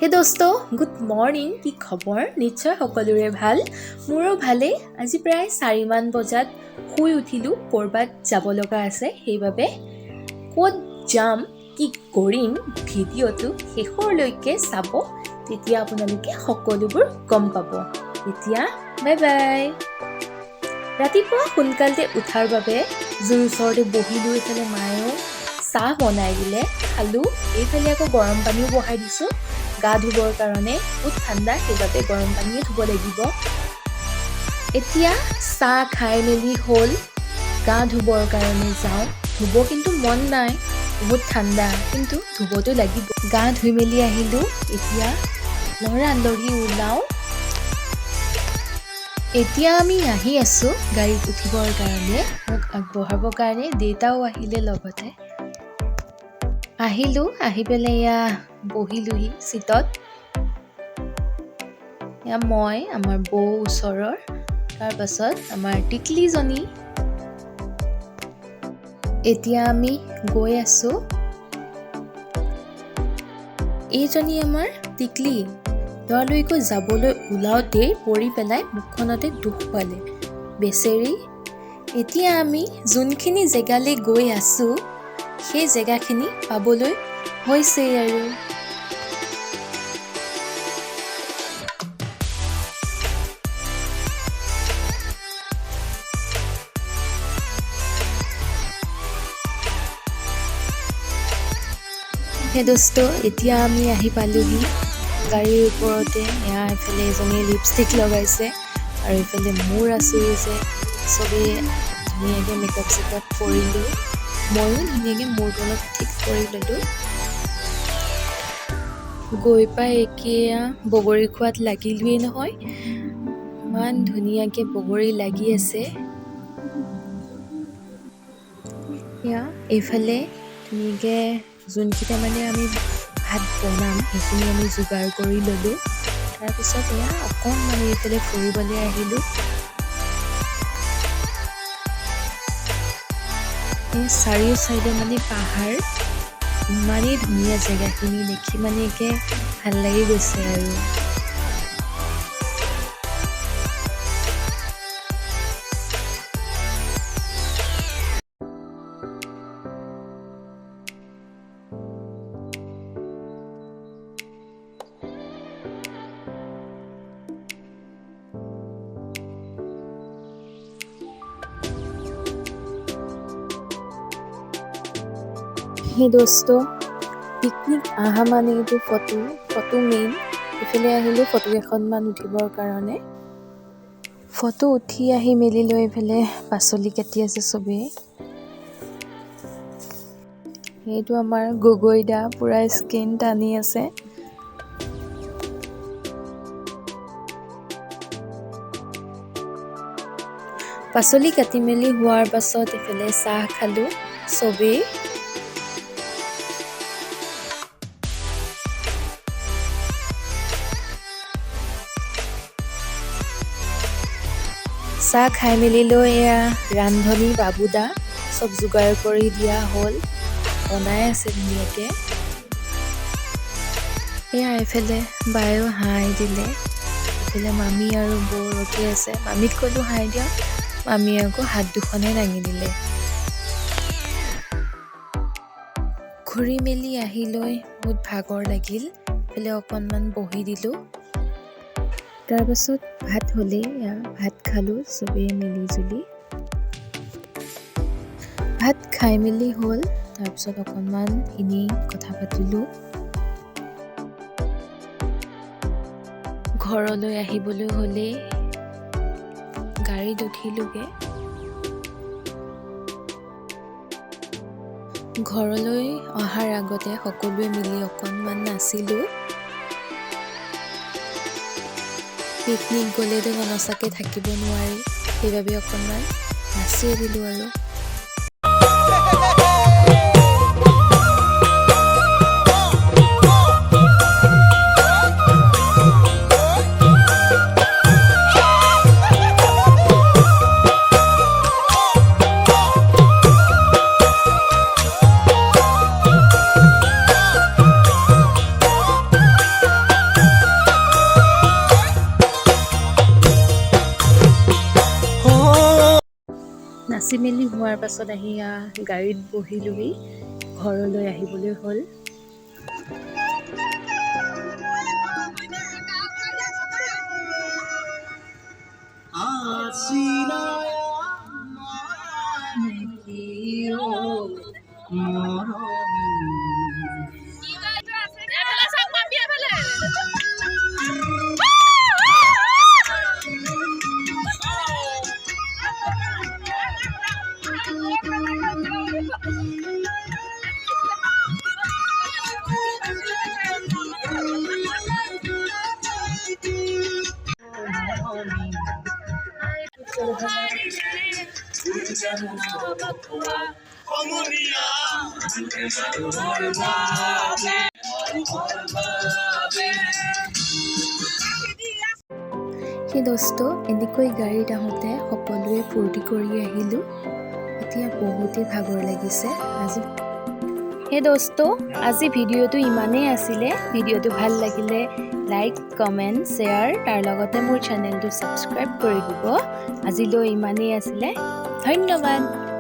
হে দোস্ত, good morning. কি খবৰ? নিশ্চয় সকলোৰে ভাল। মোৰো ভালেই। আজি প্ৰায় 4মান বজাত শুই উঠিলোঁ। ক'ৰবাত যাব লগা আছে, সেইবাবে ক'ত যাম, কি কৰিম, ভিডিঅ'টো শেষৰলৈকে চাব, তেতিয়া আপোনালোকে সকলোবোৰ গম পাব। এতিয়া বাই বাই। ৰাতিপুৱা সোনকালতে উঠাৰ বাবে জুইৰ ওচৰতে বহিলোঁ। এইফালে মায়েও চাহ বনাই দিলে, খালোঁ। এইফালে আকৌ গৰম পানীও বহাই দিছোঁ গা ধুবৰ কাৰণে। বহুত ঠাণ্ডা, সেইবাবে গৰম পানীয়ে ধুব লাগিব। এতিয়া চাহ খাই মেলি হ'ল, গা ধুবৰ কাৰণে যাওঁ। ধুব কিন্তু মন নাই, বহুত ঠাণ্ডা, কিন্তু ধুবতো লাগিব। গা ধুই মেলি আহিলোঁ। এতিয়া লৰালৰি ওলাওঁ। এতিয়া আমি আহি আছোঁ গাড়ীত উঠিবৰ কাৰণে, মোক আগবঢ়াবৰ কাৰণে। দেউতাও আহিলে লগতে। আহিলোঁ, আহি পেলাই এয়া বহিলোহি চিটত। এয়া মই, আমাৰ বৌ ওচৰৰ, তাৰপাছত আমাৰ টিকলিজনী। এতিয়া আমি গৈ আছোঁ। এইজনী আমাৰ টিকলি। লৰালৰিকৈ যাবলৈ ওলাওঁতেই পৰি পেলাই মুখখনতে দুখ পালে, বেচেৰি। এতিয়া আমি যোনখিনি জেগালৈ গৈ আছোঁ, সেই জেগাখিনি পাবলৈ হৈছেই আৰু। হে দোস্ত, এতিয়া আমি আহি পালোহি গাড়ীৰ ওপৰতে। এয়া এইফালে এজনীয়ে লিপষ্টিক লগাইছে আৰু এইফালে মোৰ আঁচুৰিছে। চবেই ধুনীয়াকৈ মেকআপ চেকআপ কৰিলোঁ। ময়ো ধুনীয়াকৈ মূৰটো অলপ ঠিক কৰি ল'লোঁ। গৈ পাই একেয়া বগৰী খোৱাত লাগিলোৱেই নহয়। ইমান ধুনীয়াকৈ বগৰী লাগি আছে। এয়া এইফালে ধুনীয়াকৈ যোনকেইটা মানে আমি ভাত বনাম, সেইখিনি আমি যোগাৰ কৰি ল'লোঁ। তাৰপিছত এয়া অকণমান এইফালে ফুৰিবলৈ আহিলোঁ। এই চাৰিও চাইডে মানে পাহাৰ, ইমানেই ধুনীয়া জেগাখিনি দেখি মানে একে ভাল লাগি গৈছে আৰু। হে দোস্ত, পিকনিক অহা মানে এইটো ফটো মেইন। এইফালে আহিলোঁ ফটো এখনমান উঠিবৰ কাৰণে। ফটো উঠি আহি মেলি লৈ এইফালে পাচলি কাটি আছে চবেই। সেইটো আমাৰ গগৈদা পূৰা স্কিন টানি আছে। পাচলি কাটি মেলি হোৱাৰ পাছত এইফালে চাহ খালোঁ চবেই। চাহ খাই মেলি লৈ এয়া ৰান্ধনী বাবুদা চব যোগাৰ কৰি দিয়া হ'ল, বনাই আছে ধুনীয়াকৈ। এয়া এইফালে বায়েও হাই দিলে। এইফালে মামী আৰু বৌ ৰখি আছে। মামীক ক'লোঁ হাই দিয়ক, মামীয়ে আকৌ হাত দুখনে দাঙি দিলে। ঘূৰি মেলি আহি লৈ বহুত ভাগৰ লাগিল। এইফালে অকণমান বহি দিলোঁ। তাৰপাছত ভাত হ'লেই, ভাত খালোঁ চবেই মিলি জুলি। ভাত খাই মেলি হ'ল, তাৰপিছত অকণমান এনেই কথা পাতিলোঁ। ঘৰলৈ আহিবলৈ হ'লেই, গাড়ীত উঠিলোঁগৈ। ঘৰলৈ অহাৰ আগতে সকলোৱে মিলি অকণমান নাচিলোঁ। পিকনিক গ'লেতো ননচাকৈ থাকিব নোৱাৰি, সেইবাবে অকণমান নাচিয়ে দিলোঁ আৰু। সাজি মেলি হোৱাৰ পাছত আহি গাড়ীত বহিলোহি, ঘৰলৈ আহিবলৈ হ'ল। সেই দোস্ত এনেকৈ গাড়ীত আহোঁতে সকলোৱে ফূৰ্তি কৰি আহিলোঁ। এতিয়া বহুতেই ভাগৰ লাগিছে আজি। সেই দোস্ত আজি ভিডিঅ'টো ইমানেই আছিলে। ভিডিঅ'টো ভাল লাগিলে লাইক, কমেণ্ট, শ্বেয়াৰ, তাৰ লগতে মোৰ চেনেলটো ছাবস্ক্ৰাইব কৰি দিব। আজিলৈ ইমানেই আছিলে। ধন্যবাদ।